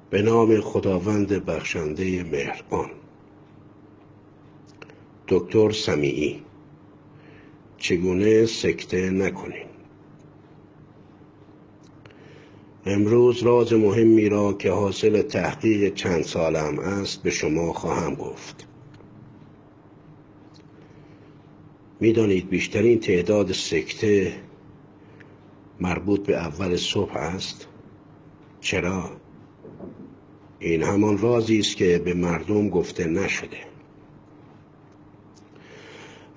به نام خداوند بخشنده مهربان. دکتر سمیعی. چگونه سکته نکنیم. امروز راز مهمی را که حاصل تحقیق چند سالم است به شما خواهم گفت. می‌دانید بیشترین تعداد سکته مربوط به اول صبح است؟ چرا؟ این همان رازی است که به مردم گفته نشده.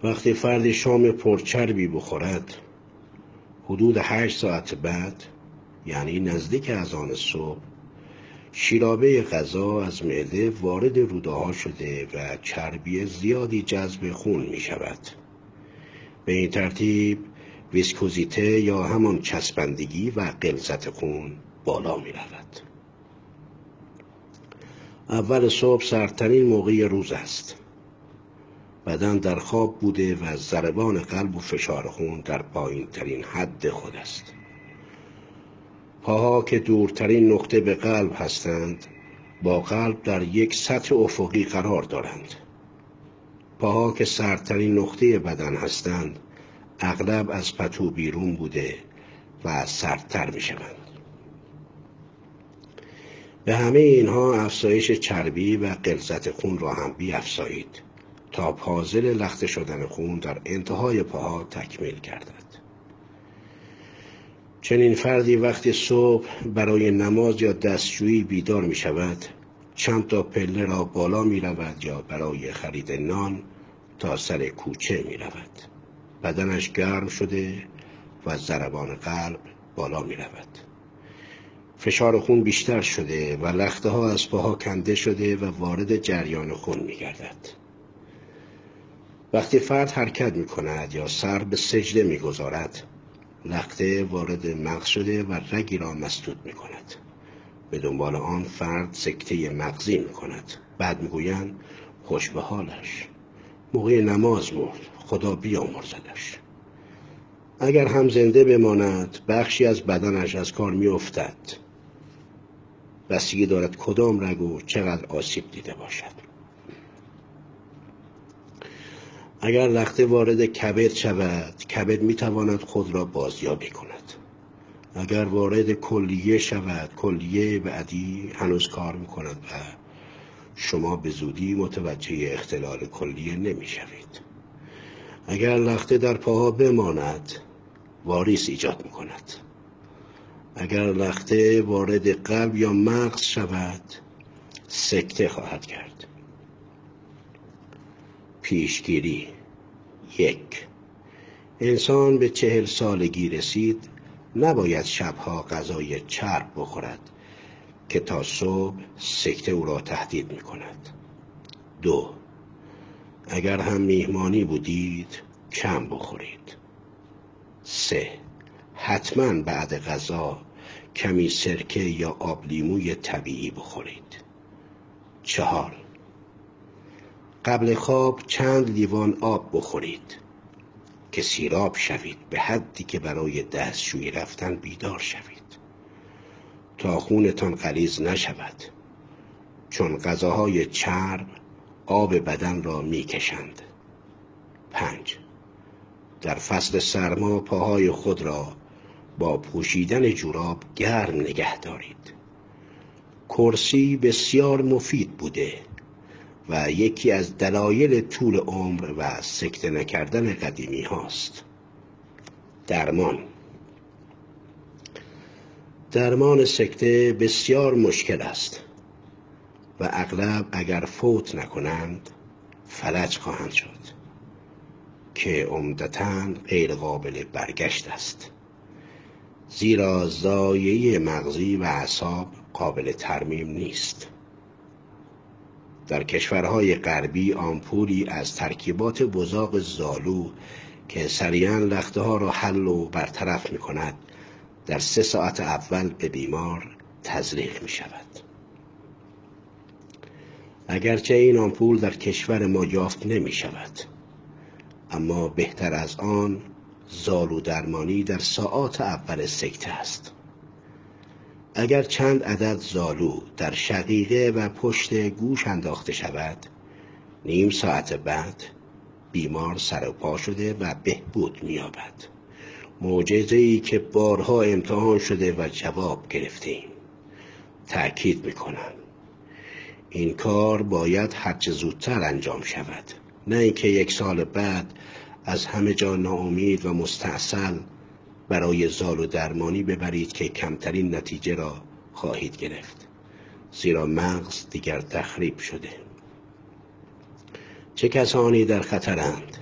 وقتی فردی شام پرچربی بخورد، حدود 8 ساعت بعد، یعنی نزدیک اذان صبح، شیرابه غذا از معده وارد روده‌ها شده و چربی زیادی جذب خون می شود. به این ترتیب ویسکوزیته یا همان چسبندگی و غلظت خون بالا می رود. اول صبح سردترین موقع روز است. بدن در خواب بوده و ضربان قلب و فشار خون در پایین ترین حد خود است. پاها که دورترین نقطه به قلب هستند، با قلب در یک سطح افقی قرار دارند. پاها که سردترین نقطه بدن هستند، اغلب از پتو بیرون بوده و سردتر می شوند. به همه اینها افزایش چربی و غلظت خون را هم بیفزایید تا پازل لخته شدن خون در انتهای پاها تکمیل گردد. چنین فردی وقتی صبح برای نماز یا دستشویی بیدار می شود، چند تا پله را بالا می رود یا برای خرید نان تا سر کوچه می رود. بدنش گرم شده و ضربان قلب بالا می رود. فشار خون بیشتر شده و لخته ها از پاها کنده شده و وارد جریان خون می گردد. وقتی فرد حرکت می کند یا سر به سجده می گذارد، لخته وارد مغز شده و رگی را مسدود می کند. به دنبال آن فرد سکته مغزی می کند. بعد می گویند خوش به حالش، موقع نماز مرد، خدا بیامرزدش. اگر هم زنده بماند، بخشی از بدنش از کار می افتد. بستگی دارد کدام رگ و چقدر آسیب دیده باشد. اگر لخته وارد کبد شود، کبد می تواند خود را بازیابی کند. اگر وارد کلیه شود، کلیه بعدی هنوز کار می کند و شما به زودی متوجه اختلال کلیه نمی شوید. اگر لخته در پاها بماند، واریس ایجاد می کند. اگر لخته وارد قلب یا مغز شود، سکته خواهد کرد. پیشگیری: 1. انسان به 40 سالگی رسید، نباید شبها غذای چرب بخورد که تا صبح سکته او را تهدید می کند. 2. اگر هم میهمانی بودید، کم بخورید. 3. حتما بعد غذا کمی سرکه یا آب لیموی طبیعی بخورید. 4. قبل خواب چند لیوان آب بخورید که سیراب شوید، به حدی که برای دستشویی رفتن بیدار شوید تا خونتان غلیظ نشود، چون غذاهای چرب آب بدن را میکشند. 5. در فصل سرما پاهای خود را با پوشیدن جوراب گرم نگه دارید. کرسی بسیار مفید بوده و یکی از دلایل طول عمر و سکته نکردن قدیمی هاست. درمان سکته بسیار مشکل است و اغلب اگر فوت نکنند فلج خواهند شد که عمدتاً غیر قابل برگشت است، زیرا ضایعه مغزی و اعصاب قابل ترمیم نیست. در کشورهای غربی آمپولی از ترکیبات بزاق زالو که سریعاً لخته ها را حل و برطرف می کند، در 3 ساعت اول به بیمار تزریق می شود. اگرچه این آمپول در کشور ما یافت نمی شود، اما بهتر از آن زالو درمانی در ساعات اول سکته است. اگر چند عدد زالو در شقیقه و پشت گوش انداخته شود، نیم ساعت بعد بیمار سر و پا شده و بهبود می‌یابد. معجزه‌ای که بارها امتحان شده و جواب گرفتیم. تأکید می‌کنم این کار باید هرچه زودتر انجام شود، نه اینکه 1 سال بعد از همه جا ناامید و مستعسل برای زالو درمانی ببرید که کمترین نتیجه را خواهید گرفت، زیرا مغز دیگر تخریب شده. چه کسانی در خطرند؟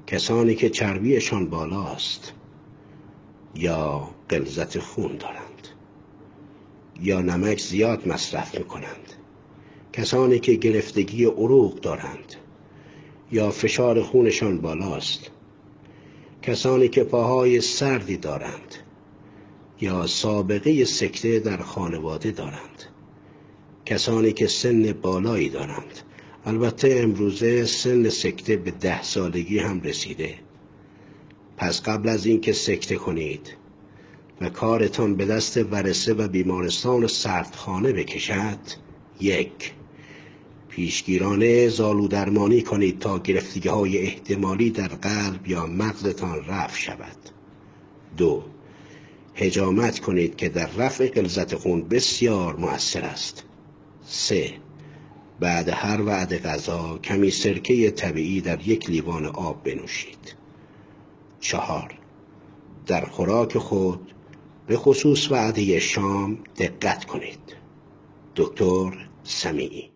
کسانی که چربیشان بالاست، یا غلظت خون دارند، یا نمک زیاد مصرف می‌کنند، کسانی که گرفتگی عروق دارند یا فشار خونشان بالاست، کسانی که پاهای سردی دارند یا سابقه سکته در خانواده دارند، کسانی که سن بالایی دارند. البته امروزه سن سکته به 10 سالگی هم رسیده. پس قبل از اینکه سکته کنید و کارتان به دست ورثه و بیمارستان سردخانه بکشد، 1. پیشگیرانه زالو درمانی کنید تا گرفتگی‌های احتمالی در قلب یا مغزتان رفع شود. 2. حجامت کنید که در رفع غلظت خون بسیار مؤثر است. 3. بعد هر وعده غذا کمی سرکه طبیعی در 1 لیوان آب بنوشید. 4. در خوراک خود به خصوص وعده شام دقت کنید. دکتر سمیعی.